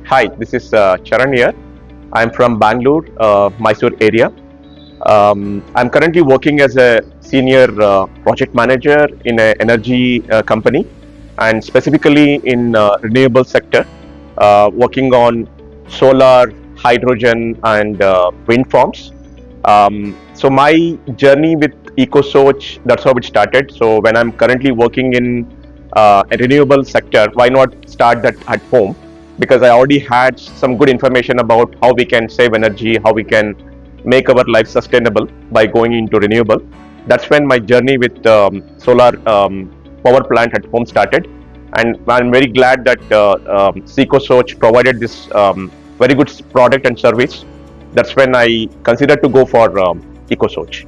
Hi, this is Charan here. I'm from Bangalore, Mysore area. I'm currently working as a senior project manager in an energy company and specifically in renewable sector, working on solar, hydrogen and wind farms. So my journey with EcoSoch, that's how it started. So when I'm currently working in a renewable sector, why not start that at home? Because I already had some good information about how we can save energy, how we can make our life sustainable by going into renewable. That's when my journey with solar power plant at home started, and I'm very glad that EcoSoch provided this very good product and service. That's when I considered to go for EcoSoch.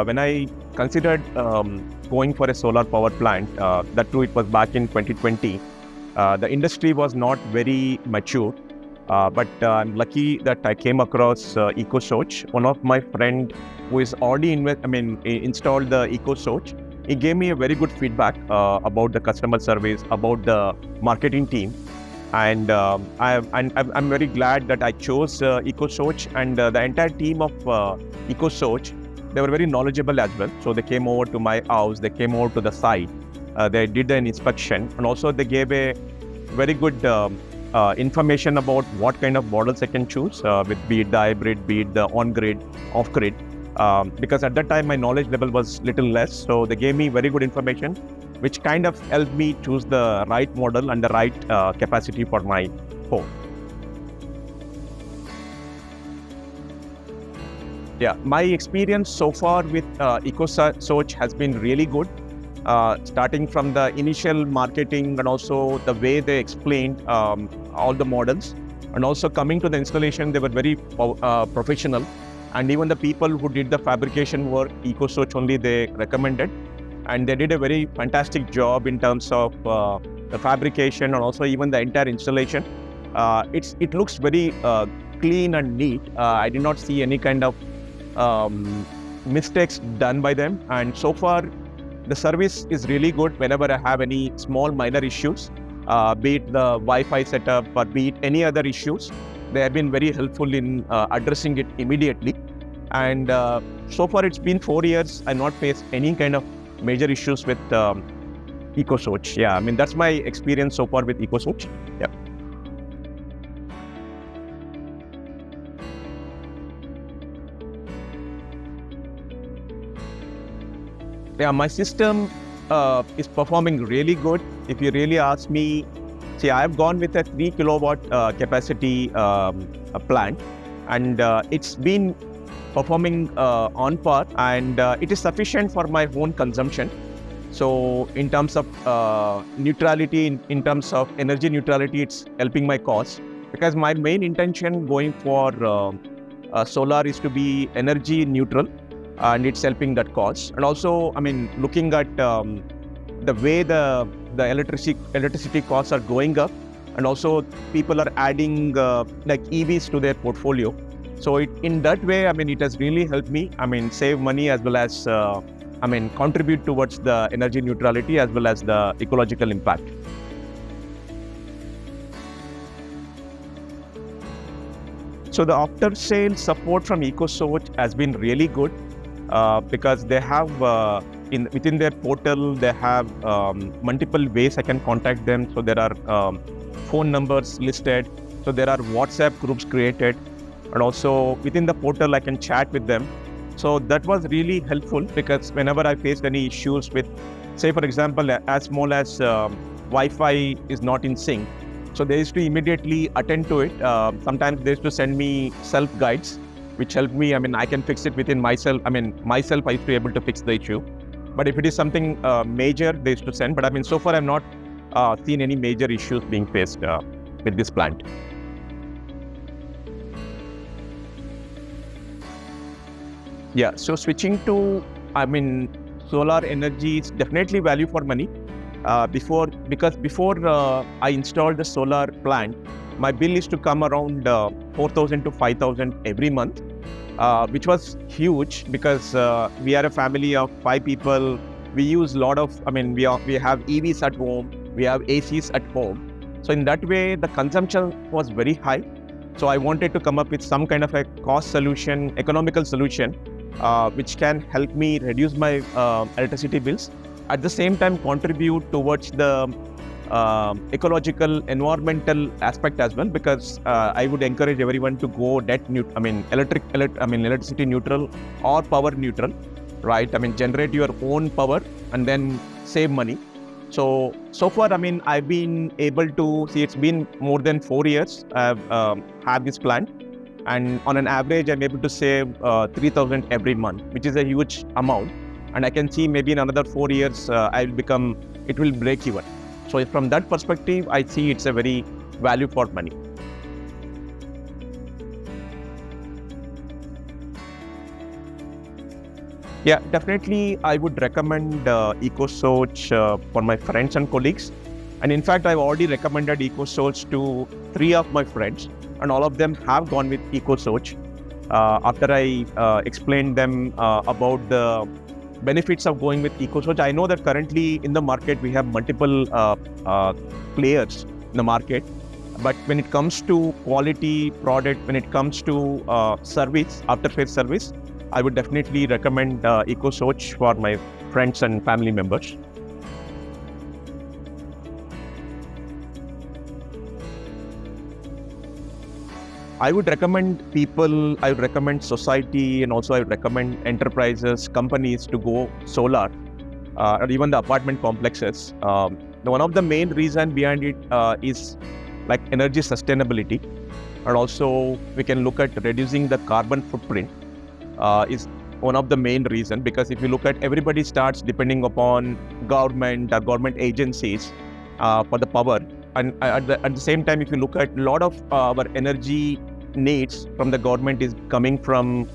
When I considered going for a solar power plant, that too it was back in 2020. The industry was not very mature, but I'm lucky that I came across EcoSoch. One of my friend who is already installed the EcoSoch. He gave me a very good feedback about the customer service, about the marketing team, and I'm very glad that I chose EcoSoch, and the entire team of EcoSoch. They were very knowledgeable as well. So they came over to my house, they came over to the site, they did an inspection, and also they gave a very good information about what kind of models I can choose, with be it the hybrid, be it the on-grid, off-grid. Because at that time my knowledge level was little less, so they gave me very good information, which kind of helped me choose the right model and the right capacity for my home. Yeah, my experience so far with EcoSoch has been really good. Starting from the initial marketing and also the way they explained all the models, and also coming to the installation, they were very professional. And even the people who did the fabrication work, EcoSoch only they recommended, and they did a very fantastic job in terms of the fabrication and also even the entire installation. It looks very clean and neat. I did not see any kind of mistakes done by them, and so far the service is really good. Whenever I have any small minor issues, be it the Wi-Fi setup or be it any other issues, they have been very helpful in addressing it immediately. And so far it's been 4 years. I've not faced any kind of major issues with EcoSoch. Yeah, that's my experience so far with EcoSoch. Yeah. Yeah, my system is performing really good. If you really ask me, see, I've gone with a 3 kilowatt capacity plant, and it's been performing on par, and it is sufficient for my own consumption. So in terms of neutrality, in terms of energy neutrality, it's helping my cause, because my main intention going for solar is to be energy neutral, and it's helping that cause. And also, looking at the way the electricity costs are going up, and also people are adding like EVs to their portfolio. So in that way, it has really helped me, save money as well as contribute towards the energy neutrality as well as the ecological impact. So the after sale support from EcoSoch has been really good. Because they have within their portal, they have multiple ways I can contact them. So there are phone numbers listed, so there are WhatsApp groups created, and also within the portal I can chat with them. So that was really helpful, because whenever I faced any issues with, say for example, as small as Wi-Fi is not in sync, so they used to immediately attend to it. Sometimes they used to send me self guides, which helped me. I can fix it within myself. Myself, I used to be able to fix the issue. But if it is something major, they used to send. But so far, I've not seen any major issues being faced with this plant. Yeah, so switching to, solar energy is definitely value for money. Because before I installed the solar plant, my bill used to come around 4,000 to 5,000 every month, which was huge, because we are a family of 5 people, we use a lot of, we have EVs at home, we have ACs at home. So in that way, the consumption was very high. So I wanted to come up with some kind of a cost solution, economical solution, which can help me reduce my electricity bills. At the same time, contribute towards the ecological, environmental aspect as well, because I would encourage everyone to go electricity neutral or power neutral, right? Generate your own power and then save money. So far, I've been able to see, it's been more than 4 years I've had this plan, and on an average, I'm able to save 3,000 every month, which is a huge amount. And I can see maybe in another 4 years, it will break even. So from that perspective, I see it's a very value for money. Yeah, definitely. I would recommend EcoSoch for my friends and colleagues. And in fact, I've already recommended EcoSoch to 3 of my friends, and all of them have gone with EcoSoch. After I explained them about the benefits of going with EcoSoch, I know that currently in the market, we have multiple players in the market. But when it comes to quality product, when it comes to service, after-sales service, I would definitely recommend EcoSoch for my friends and family members. I would recommend people, I would recommend society, and also I would recommend enterprises, companies to go solar, or even the apartment complexes. One of the main reasons behind it is like energy sustainability, and also we can look at reducing the carbon footprint. Is one of the main reasons, because if you look at, everybody starts depending upon government or government agencies for the power, and at the same time, if you look at a lot of our energy needs from the government is coming from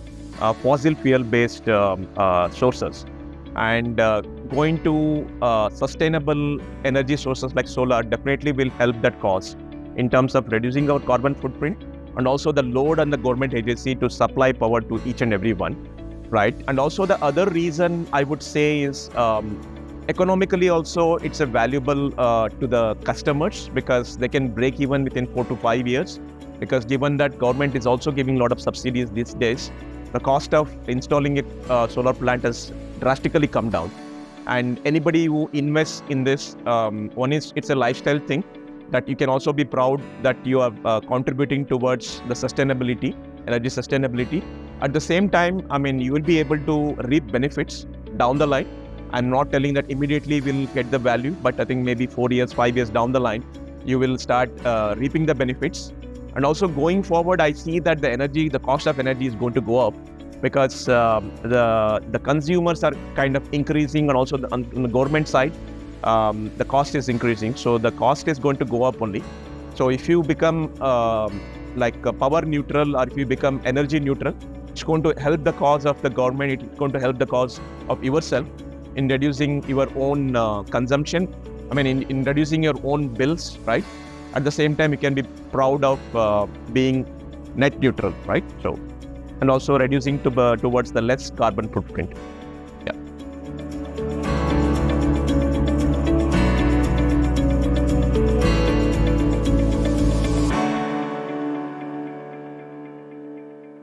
fossil fuel based sources, and going to sustainable energy sources like solar definitely will help that cause in terms of reducing our carbon footprint, and also the load on the government agency to supply power to each and every one, right? And also the other reason I would say is economically also it's a valuable to the customers, because they can break even within 4 to 5 years, because given that government is also giving a lot of subsidies these days, the cost of installing a solar plant has drastically come down. And anybody who invests in this, one is it's a lifestyle thing, that you can also be proud that you are contributing towards the sustainability, energy sustainability. At the same time, you will be able to reap benefits down the line. I'm not telling that immediately we'll get the value, but I think maybe 4 years, 5 years down the line, you will start reaping the benefits. And also going forward, I see that the cost of energy is going to go up, because the consumers are kind of increasing, and also on the government side, the cost is increasing. So the cost is going to go up only. So if you become power neutral, or if you become energy neutral, it's going to help the cause of the government. It's going to help the cause of yourself in reducing your own consumption. In reducing your own bills, right? At the same time, you can be proud of being net neutral, right? So, and also reducing towards the less carbon footprint.